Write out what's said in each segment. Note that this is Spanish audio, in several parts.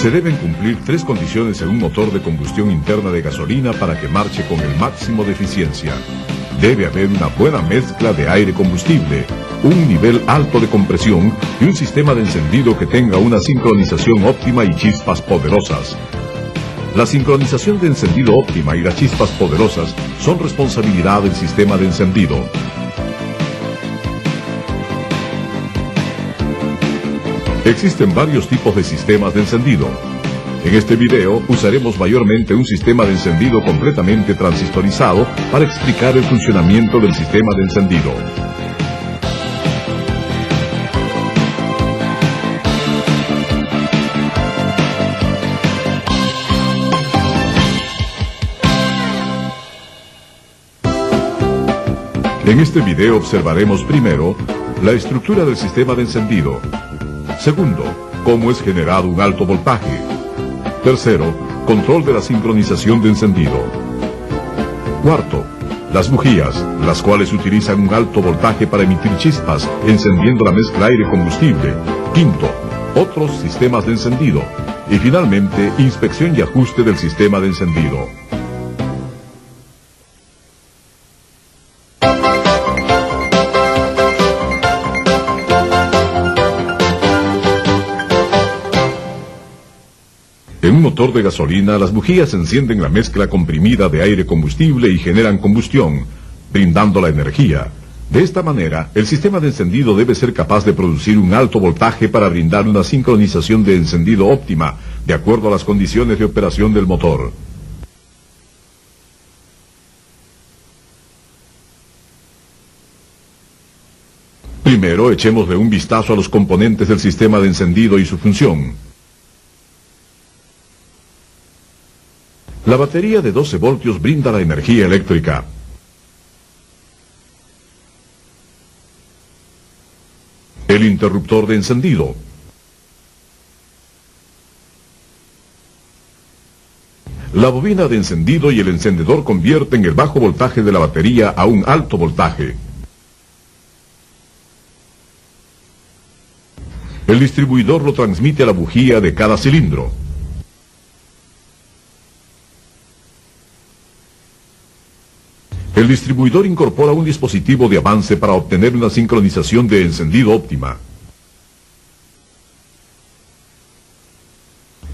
Se deben cumplir 3 condiciones en un motor de combustión interna de gasolina para que marche con el máximo de eficiencia. Debe haber una buena mezcla de aire-combustible, un nivel alto de compresión y un sistema de encendido que tenga una sincronización óptima y chispas poderosas. La sincronización de encendido óptima y las chispas poderosas son responsabilidad del sistema de encendido. Existen varios tipos de sistemas de encendido. En este video usaremos mayormente un sistema de encendido completamente transistorizado para explicar el funcionamiento del sistema de encendido. En este video observaremos primero la estructura del sistema de encendido. Segundo, cómo es generado un alto voltaje. Tercero, control de la sincronización de encendido. Cuarto, las bujías, las cuales utilizan un alto voltaje para emitir chispas, encendiendo la mezcla aire-combustible. Quinto, otros sistemas de encendido. Y finalmente, inspección y ajuste del sistema de encendido. En un motor de gasolina, las bujías encienden la mezcla comprimida de aire-combustible y generan combustión, brindando la energía. De esta manera, el sistema de encendido debe ser capaz de producir un alto voltaje para brindar una sincronización de encendido óptima, de acuerdo a las condiciones de operación del motor. Primero, echémosle un vistazo a los componentes del sistema de encendido y su función. La batería de 12 voltios brinda la energía eléctrica. El interruptor de encendido. La bobina de encendido y el encendedor convierten el bajo voltaje de la batería a un alto voltaje. El distribuidor lo transmite a la bujía de cada cilindro. El distribuidor incorpora un dispositivo de avance para obtener una sincronización de encendido óptima.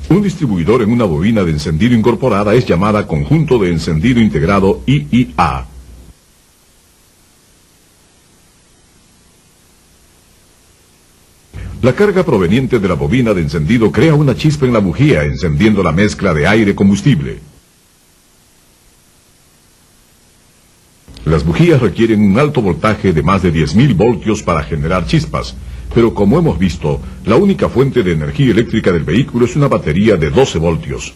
Un distribuidor en una bobina de encendido incorporada es llamada conjunto de encendido integrado IIA. La carga proveniente de la bobina de encendido crea una chispa en la bujía, encendiendo la mezcla de aire-combustible. Las bujías requieren un alto voltaje de más de 10.000 voltios para generar chispas, pero como hemos visto, la única fuente de energía eléctrica del vehículo es una batería de 12 voltios.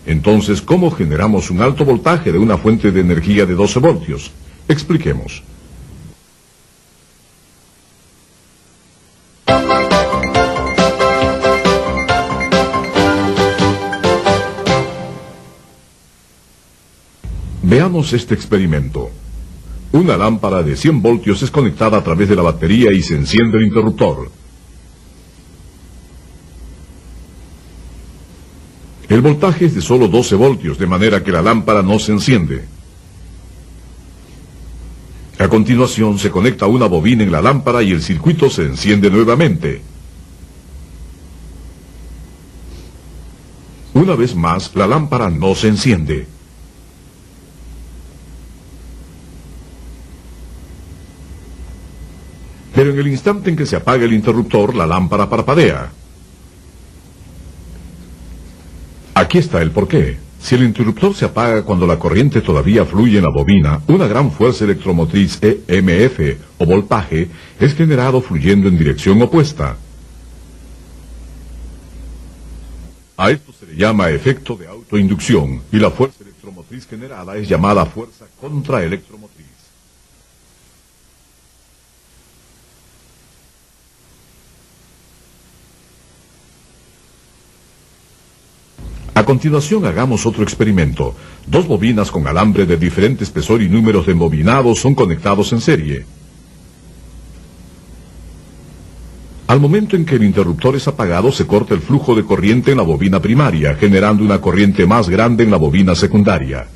Entonces, ¿cómo generamos un alto voltaje de una fuente de energía de 12 voltios? Expliquemos. Veamos este experimento. Una lámpara de 100 voltios es conectada a través de la batería y se enciende el interruptor. El voltaje es de solo 12 voltios, de manera que la lámpara no se enciende. A continuación se conecta una bobina en la lámpara y el circuito se enciende nuevamente. Una vez más, la lámpara no se enciende. Pero en el instante en que se apaga el interruptor, la lámpara parpadea. Aquí está el porqué. Si el interruptor se apaga cuando la corriente todavía fluye en la bobina, una gran fuerza electromotriz EMF o voltaje es generado fluyendo en dirección opuesta. A esto se le llama efecto de autoinducción y la fuerza electromotriz generada es llamada fuerza contraelectromotriz. A continuación hagamos otro experimento. 2 bobinas con alambre de diferente espesor y números de embobinados son conectados en serie. Al momento en que el interruptor es apagado, se corta el flujo de corriente en la bobina primaria, generando una corriente más grande en la bobina secundaria.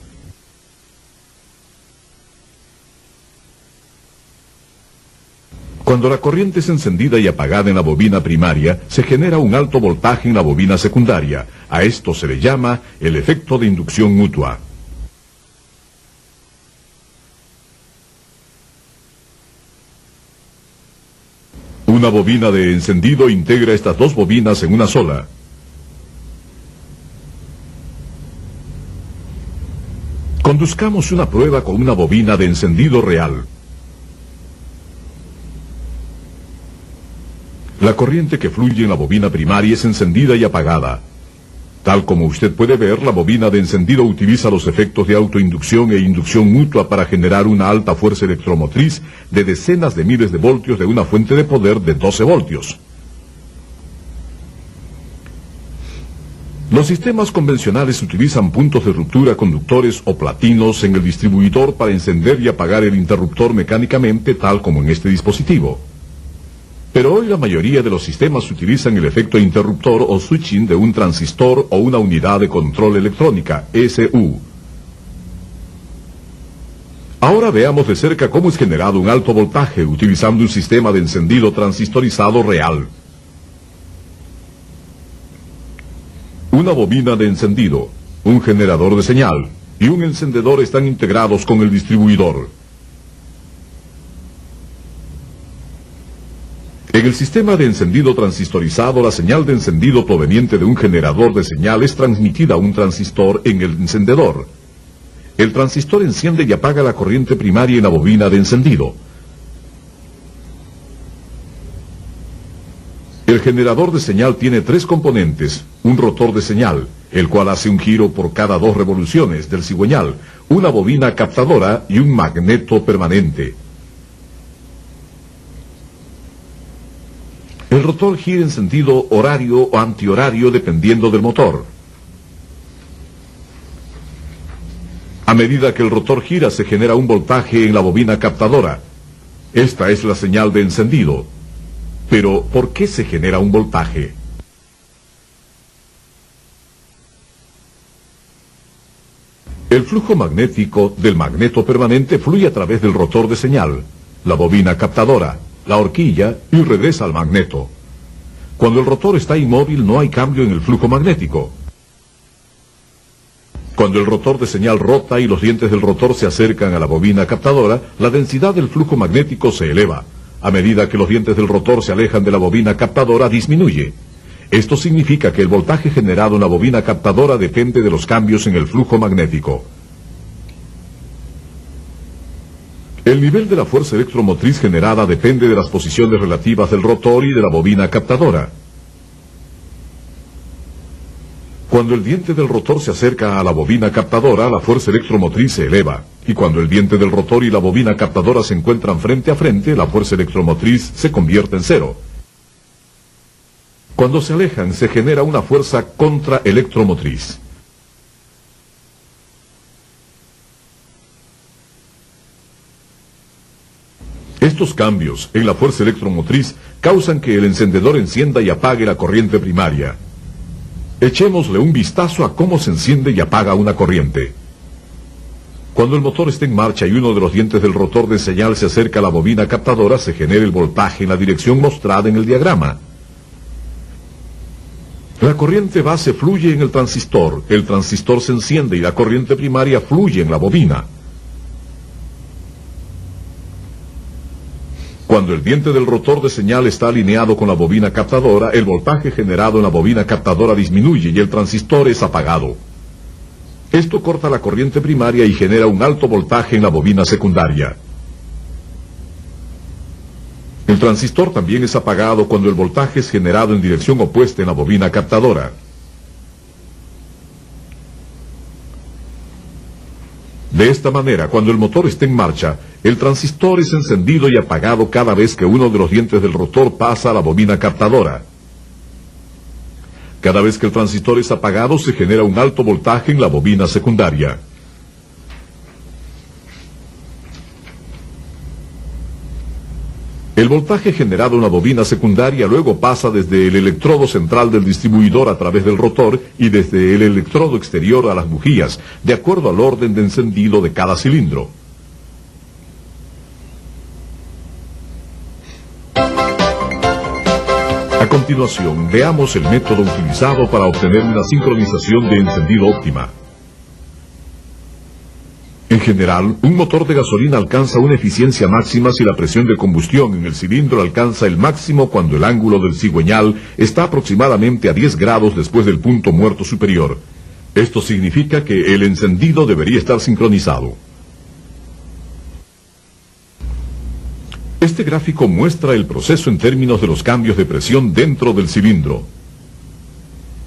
Cuando la corriente es encendida y apagada en la bobina primaria, se genera un alto voltaje en la bobina secundaria. A esto se le llama el efecto de inducción mutua. Una bobina de encendido integra estas dos bobinas en una sola. Conduzcamos una prueba con una bobina de encendido real. La corriente que fluye en la bobina primaria es encendida y apagada. Tal como usted puede ver, la bobina de encendido utiliza los efectos de autoinducción e inducción mutua para generar una alta fuerza electromotriz de decenas de miles de voltios de una fuente de poder de 12 voltios. Los sistemas convencionales utilizan puntos de ruptura conductores o platinos en el distribuidor para encender y apagar el interruptor mecánicamente, tal como en este dispositivo. Pero hoy la mayoría de los sistemas utilizan el efecto interruptor o switching de un transistor o una unidad de control electrónica, SU. Ahora veamos de cerca cómo es generado un alto voltaje utilizando un sistema de encendido transistorizado real. Una bobina de encendido, un generador de señal y un encendedor están integrados con el distribuidor. En el sistema de encendido transistorizado, la señal de encendido proveniente de un generador de señal es transmitida a un transistor en el encendedor. El transistor enciende y apaga la corriente primaria en la bobina de encendido. El generador de señal tiene tres componentes: un rotor de señal, el cual hace un giro por cada 2 revoluciones del cigüeñal, una bobina captadora y un magneto permanente. El rotor gira en sentido horario o antihorario dependiendo del motor. A medida que el rotor gira se genera un voltaje en la bobina captadora. Esta es la señal de encendido. Pero, ¿por qué se genera un voltaje? El flujo magnético del magneto permanente fluye a través del rotor de señal, la bobina captadora, la horquilla y regresa al magneto. Cuando el rotor está inmóvil no hay cambio en el flujo magnético. Cuando el rotor de señal rota y los dientes del rotor se acercan a la bobina captadora, la densidad del flujo magnético se eleva. A medida que los dientes del rotor se alejan de la bobina captadora, disminuye. Esto significa que el voltaje generado en la bobina captadora depende de los cambios en el flujo magnético. El nivel de la fuerza electromotriz generada depende de las posiciones relativas del rotor y de la bobina captadora. Cuando el diente del rotor se acerca a la bobina captadora, la fuerza electromotriz se eleva. Y cuando el diente del rotor y la bobina captadora se encuentran frente a frente, la fuerza electromotriz se convierte en cero. Cuando se alejan, se genera una fuerza contraelectromotriz. Estos cambios en la fuerza electromotriz causan que el encendedor encienda y apague la corriente primaria. Echémosle un vistazo a cómo se enciende y apaga una corriente. Cuando el motor está en marcha y uno de los dientes del rotor de señal se acerca a la bobina captadora, se genera el voltaje en la dirección mostrada en el diagrama. La corriente base fluye en el transistor se enciende y la corriente primaria fluye en la bobina. Cuando el diente del rotor de señal está alineado con la bobina captadora, el voltaje generado en la bobina captadora disminuye y el transistor es apagado. Esto corta la corriente primaria y genera un alto voltaje en la bobina secundaria. El transistor también es apagado cuando el voltaje es generado en dirección opuesta en la bobina captadora. De esta manera, cuando el motor está en marcha, el transistor es encendido y apagado cada vez que uno de los dientes del rotor pasa a la bobina captadora. Cada vez que el transistor es apagado, se genera un alto voltaje en la bobina secundaria. El voltaje generado en la bobina secundaria luego pasa desde el electrodo central del distribuidor a través del rotor y desde el electrodo exterior a las bujías, de acuerdo al orden de encendido de cada cilindro. A continuación, veamos el método utilizado para obtener una sincronización de encendido óptima. En general, un motor de gasolina alcanza una eficiencia máxima si la presión de combustión en el cilindro alcanza el máximo cuando el ángulo del cigüeñal está aproximadamente a 10 grados después del punto muerto superior. Esto significa que el encendido debería estar sincronizado. Este gráfico muestra el proceso en términos de los cambios de presión dentro del cilindro.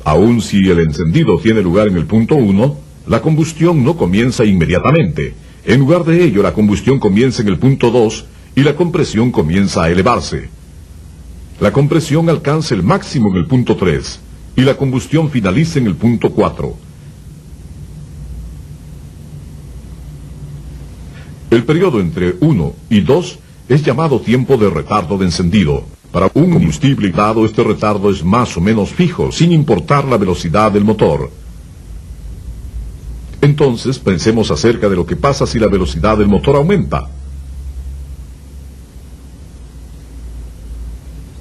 Aun si el encendido tiene lugar en el punto 1, la combustión no comienza inmediatamente. En lugar de ello, la combustión comienza en el punto 2 y la compresión comienza a elevarse. La compresión alcanza el máximo en el punto 3 y la combustión finaliza en el punto 4. El periodo entre 1 y 2 es llamado tiempo de retardo de encendido. Para un combustible dado, este retardo es más o menos fijo, sin importar la velocidad del motor. Entonces, pensemos acerca de lo que pasa si la velocidad del motor aumenta.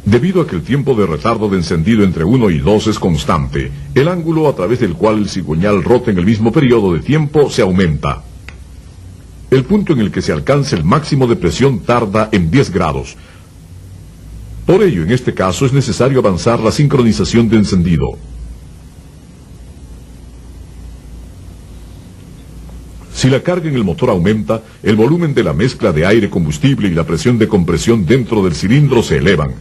Debido a que el tiempo de retardo de encendido entre 1 y 2 es constante, el ángulo a través del cual el cigüeñal rota en el mismo periodo de tiempo se aumenta. El punto en el que se alcanza el máximo de presión tarda en 10 grados. Por ello, en este caso, es necesario avanzar la sincronización de encendido. Si la carga en el motor aumenta, el volumen de la mezcla de aire-combustible y la presión de compresión dentro del cilindro se elevan.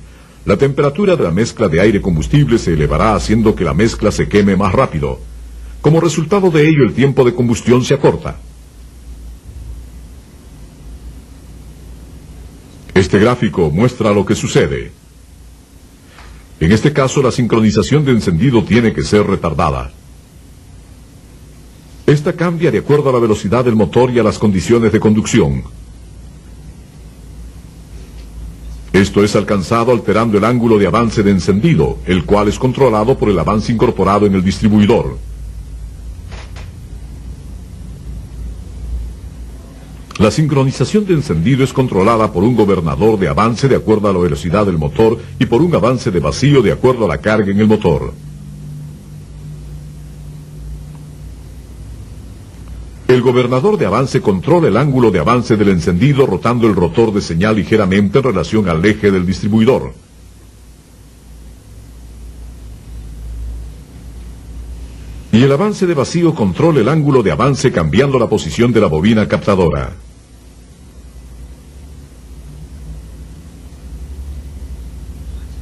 La temperatura de la mezcla de aire-combustible se elevará haciendo que la mezcla se queme más rápido. Como resultado de ello, el tiempo de combustión se acorta. Este gráfico muestra lo que sucede. En este caso, la sincronización de encendido tiene que ser retardada. Esta cambia de acuerdo a la velocidad del motor y a las condiciones de conducción. Esto es alcanzado alterando el ángulo de avance de encendido, el cual es controlado por el avance incorporado en el distribuidor. La sincronización de encendido es controlada por un gobernador de avance de acuerdo a la velocidad del motor y por un avance de vacío de acuerdo a la carga en el motor. El gobernador de avance controla el ángulo de avance del encendido rotando el rotor de señal ligeramente en relación al eje del distribuidor. Y el avance de vacío controla el ángulo de avance cambiando la posición de la bobina captadora.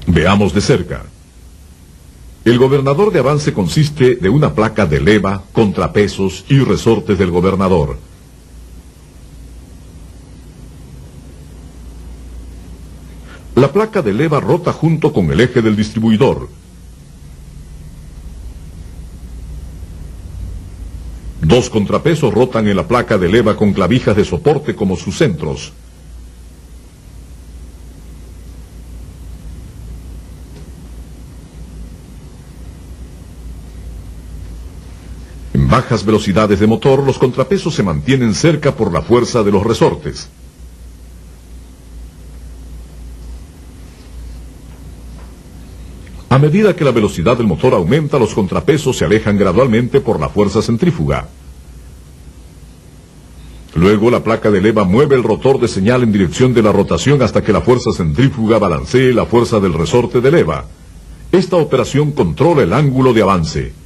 Veamos de cerca. El gobernador de avance consiste de una placa de leva, contrapesos y resortes del gobernador. La placa de leva rota junto con el eje del distribuidor. Dos contrapesos rotan en la placa de leva con clavijas de soporte como sus centros. En bajas velocidades de motor, los contrapesos se mantienen cerca por la fuerza de los resortes. A medida que la velocidad del motor aumenta, los contrapesos se alejan gradualmente por la fuerza centrífuga. Luego, la placa de leva mueve el rotor de señal en dirección de la rotación hasta que la fuerza centrífuga balancee la fuerza del resorte de leva. Esta operación controla el ángulo de avance.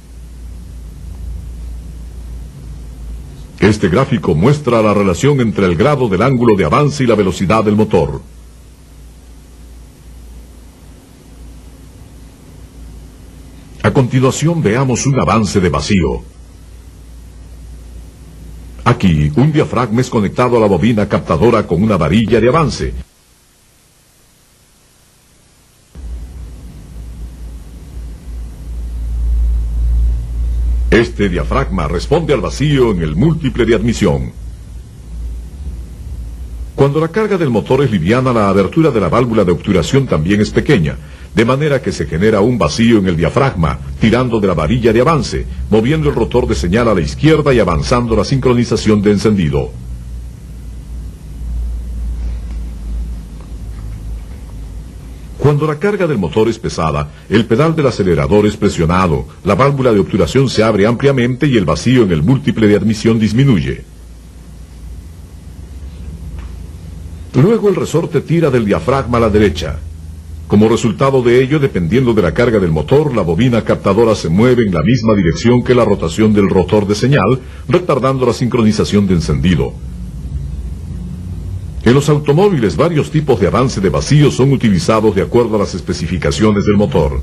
Este gráfico muestra la relación entre el grado del ángulo de avance y la velocidad del motor. A continuación veamos un avance de vacío. Aquí, un diafragma es conectado a la bobina captadora con una varilla de avance. Este diafragma responde al vacío en el múltiple de admisión. Cuando la carga del motor es liviana, la abertura de la válvula de obturación también es pequeña, de manera que se genera un vacío en el diafragma, tirando de la varilla de avance, moviendo el rotor de señal a la izquierda y avanzando la sincronización de encendido. Cuando la carga del motor es pesada, el pedal del acelerador es presionado, la válvula de obturación se abre ampliamente y el vacío en el múltiple de admisión disminuye. Luego el resorte tira del diafragma a la derecha. Como resultado de ello, dependiendo de la carga del motor, la bobina captadora se mueve en la misma dirección que la rotación del rotor de señal, retardando la sincronización de encendido. En los automóviles, varios tipos de avance de vacío son utilizados de acuerdo a las especificaciones del motor.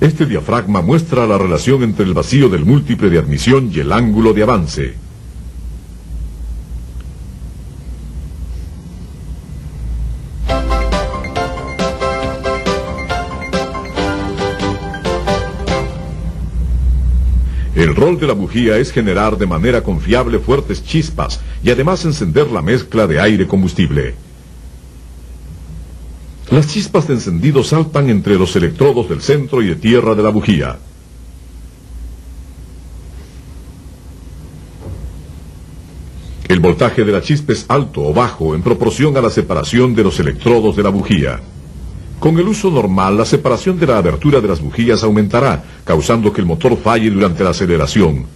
Este diafragma muestra la relación entre el vacío del múltiple de admisión y el ángulo de avance. El rol de la bujía es generar de manera confiable fuertes chispas y además encender la mezcla de aire-combustible. Las chispas de encendido saltan entre los electrodos del centro y de tierra de la bujía. El voltaje de la chispa es alto o bajo en proporción a la separación de los electrodos de la bujía. Con el uso normal, la separación de la abertura de las bujías aumentará, causando que el motor falle durante la aceleración.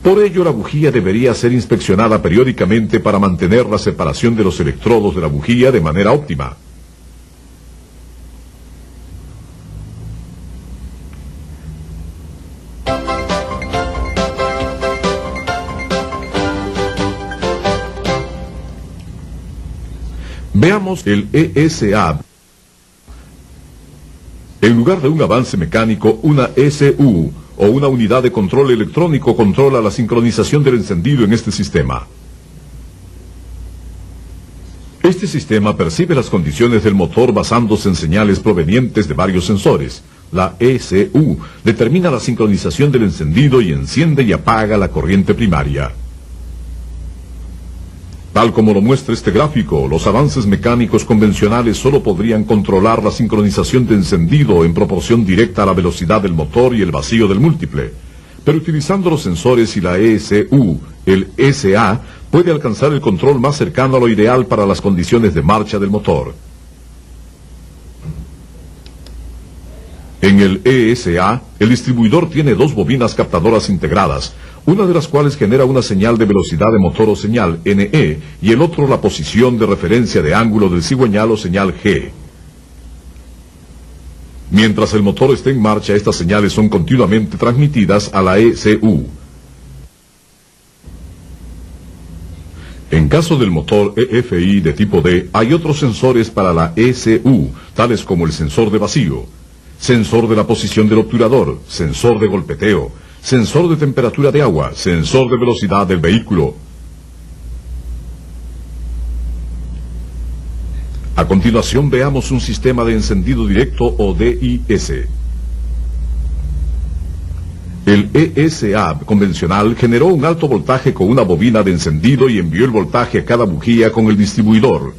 Por ello, la bujía debería ser inspeccionada periódicamente para mantener la separación de los electrodos de la bujía de manera óptima. Veamos el ESA. En lugar de un avance mecánico, una ECU o una unidad de control electrónico controla la sincronización del encendido en este sistema. Este sistema percibe las condiciones del motor basándose en señales provenientes de varios sensores. La ECU determina la sincronización del encendido y enciende y apaga la corriente primaria. Tal como lo muestra este gráfico, los avances mecánicos convencionales solo podrían controlar la sincronización de encendido en proporción directa a la velocidad del motor y el vacío del múltiple. Pero utilizando los sensores y la ECU, el SA puede alcanzar el control más cercano a lo ideal para las condiciones de marcha del motor. En el ESA, el distribuidor tiene dos bobinas captadoras integradas, una de las cuales genera una señal de velocidad de motor o señal NE, y el otro la posición de referencia de ángulo del cigüeñal o señal G. Mientras el motor esté en marcha, estas señales son continuamente transmitidas a la ECU. En caso del motor EFI de tipo D, hay otros sensores para la ECU, tales como el sensor de vacío, sensor de la posición del obturador, sensor de golpeteo, sensor de temperatura de agua, sensor de velocidad del vehículo. A continuación veamos un sistema de encendido directo o DIS. El ESA convencional generó un alto voltaje con una bobina de encendido y envió el voltaje a cada bujía con el distribuidor.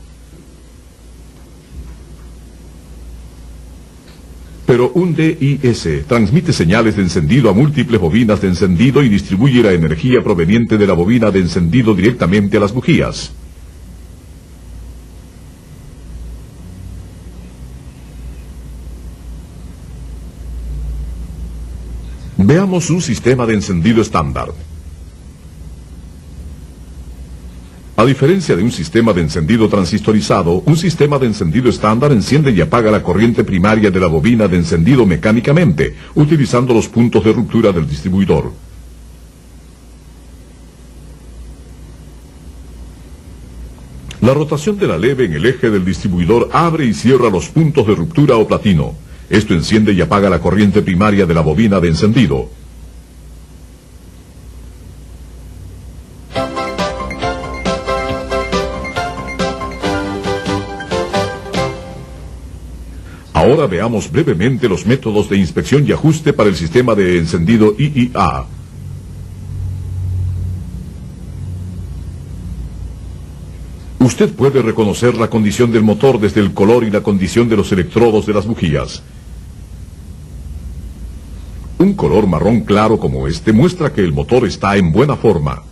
Pero un DIS transmite señales de encendido a múltiples bobinas de encendido y distribuye la energía proveniente de la bobina de encendido directamente a las bujías. Veamos un sistema de encendido estándar. A diferencia de un sistema de encendido transistorizado, un sistema de encendido estándar enciende y apaga la corriente primaria de la bobina de encendido mecánicamente, utilizando los puntos de ruptura del distribuidor. La rotación de la leve en el eje del distribuidor abre y cierra los puntos de ruptura o platino. Esto enciende y apaga la corriente primaria de la bobina de encendido. Ahora veamos brevemente los métodos de inspección y ajuste para el sistema de encendido IIA. Usted puede reconocer la condición del motor desde el color y la condición de los electrodos de las bujías. Un color marrón claro como este muestra que el motor está en buena forma.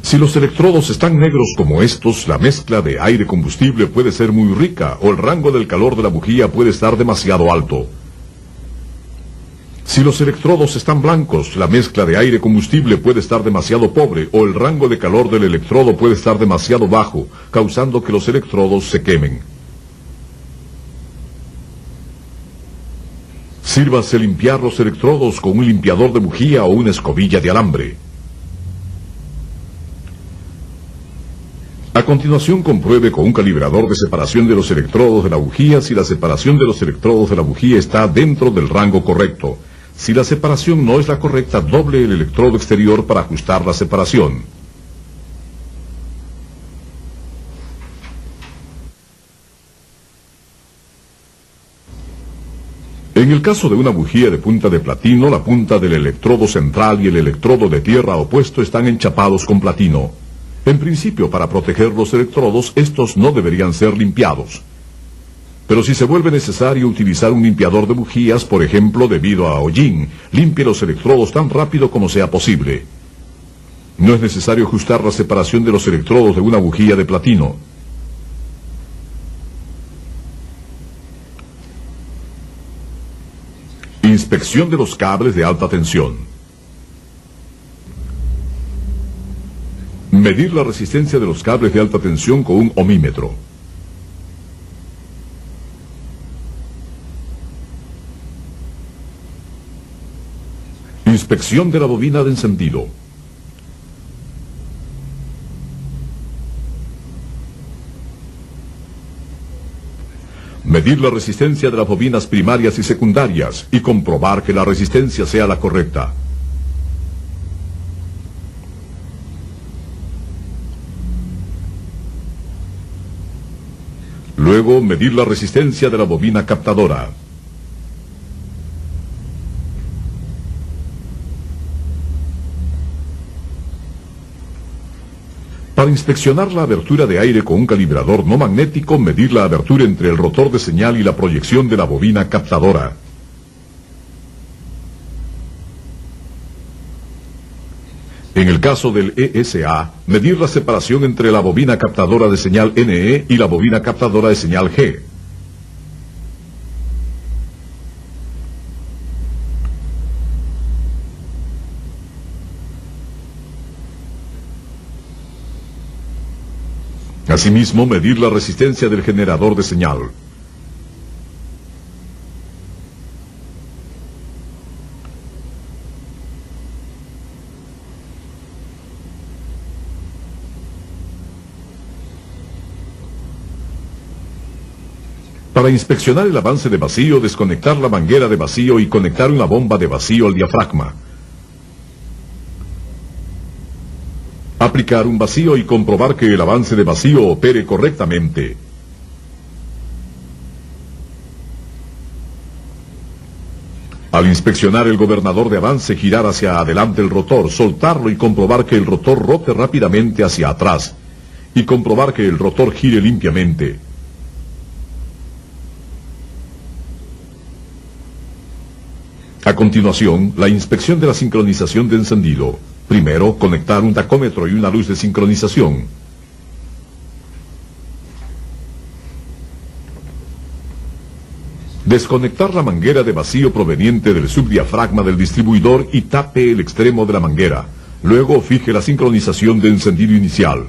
Si los electrodos están negros como estos, la mezcla de aire-combustible puede ser muy rica o el rango del calor de la bujía puede estar demasiado alto. Si los electrodos están blancos, la mezcla de aire-combustible puede estar demasiado pobre o el rango de calor del electrodo puede estar demasiado bajo, causando que los electrodos se quemen. Sírvase limpiar los electrodos con un limpiador de bujía o una escobilla de alambre. A continuación, compruebe con un calibrador de separación de los electrodos de la bujía si la separación de los electrodos de la bujía está dentro del rango correcto. Si la separación no es la correcta, doble el electrodo exterior para ajustar la separación. En el caso de una bujía de punta de platino, la punta del electrodo central y el electrodo de tierra opuesto están enchapados con platino. En principio, para proteger los electrodos, estos no deberían ser limpiados. Pero si se vuelve necesario utilizar un limpiador de bujías, por ejemplo, debido a hollín, limpie los electrodos tan rápido como sea posible. No es necesario ajustar la separación de los electrodos de una bujía de platino. Inspección de los cables de alta tensión. Medir la resistencia de los cables de alta tensión con un ohmímetro. Inspección de la bobina de encendido. Medir la resistencia de las bobinas primarias y secundarias y comprobar que la resistencia sea la correcta. Luego, medir la resistencia de la bobina captadora. Para inspeccionar la abertura de aire con un calibrador no magnético, medir la abertura entre el rotor de señal y la proyección de la bobina captadora. En el caso del ESA, medir la separación entre la bobina captadora de señal NE y la bobina captadora de señal G. Asimismo, medir la resistencia del generador de señal. Para inspeccionar el avance de vacío, desconectar la manguera de vacío y conectar una bomba de vacío al diafragma. Aplicar un vacío y comprobar que el avance de vacío opere correctamente. Al inspeccionar el gobernador de avance, girar hacia adelante el rotor, soltarlo y comprobar que el rotor rote rápidamente hacia atrás. Y comprobar que el rotor gire limpiamente. A continuación, la inspección de la sincronización de encendido. Primero, conectar un tacómetro y una luz de sincronización. Desconectar la manguera de vacío proveniente del subdiafragma del distribuidor y tape el extremo de la manguera. Luego, fije la sincronización de encendido inicial.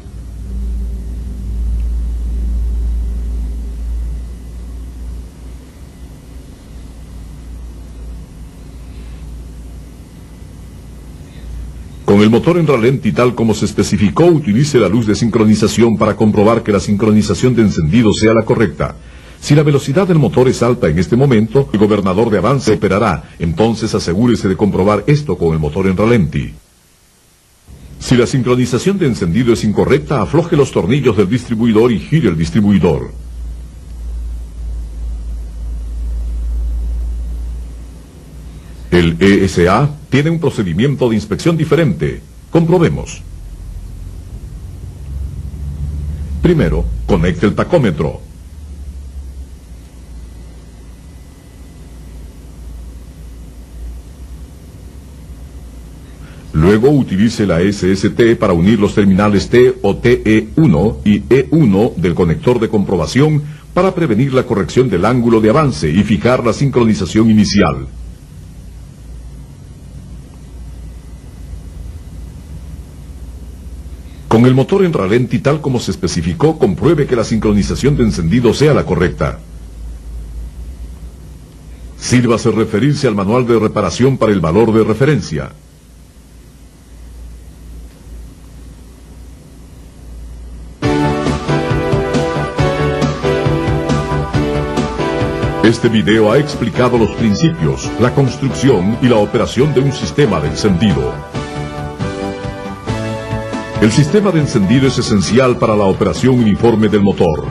Con el motor en ralentí tal como se especificó, utilice la luz de sincronización para comprobar que la sincronización de encendido sea la correcta. Si la velocidad del motor es alta en este momento, el gobernador de avance operará, entonces asegúrese de comprobar esto con el motor en ralentí. Si la sincronización de encendido es incorrecta, afloje los tornillos del distribuidor y gire el distribuidor. El ESA tiene un procedimiento de inspección diferente. Comprobemos. Primero, conecte el tacómetro. Luego utilice la SST para unir los terminales T o TE1 y E1 del conector de comprobación para prevenir la corrección del ángulo de avance y fijar la sincronización inicial. Con el motor en ralenti tal como se especificó, compruebe que la sincronización de encendido sea la correcta. Sírvase referirse al manual de reparación para el valor de referencia. Este video ha explicado los principios, la construcción y la operación de un sistema de encendido. El sistema de encendido es esencial para la operación uniforme del motor.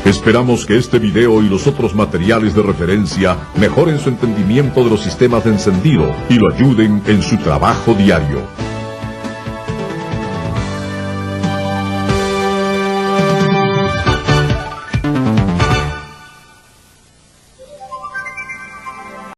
Esperamos que este video y los otros materiales de referencia mejoren su entendimiento de los sistemas de encendido y lo ayuden en su trabajo diario.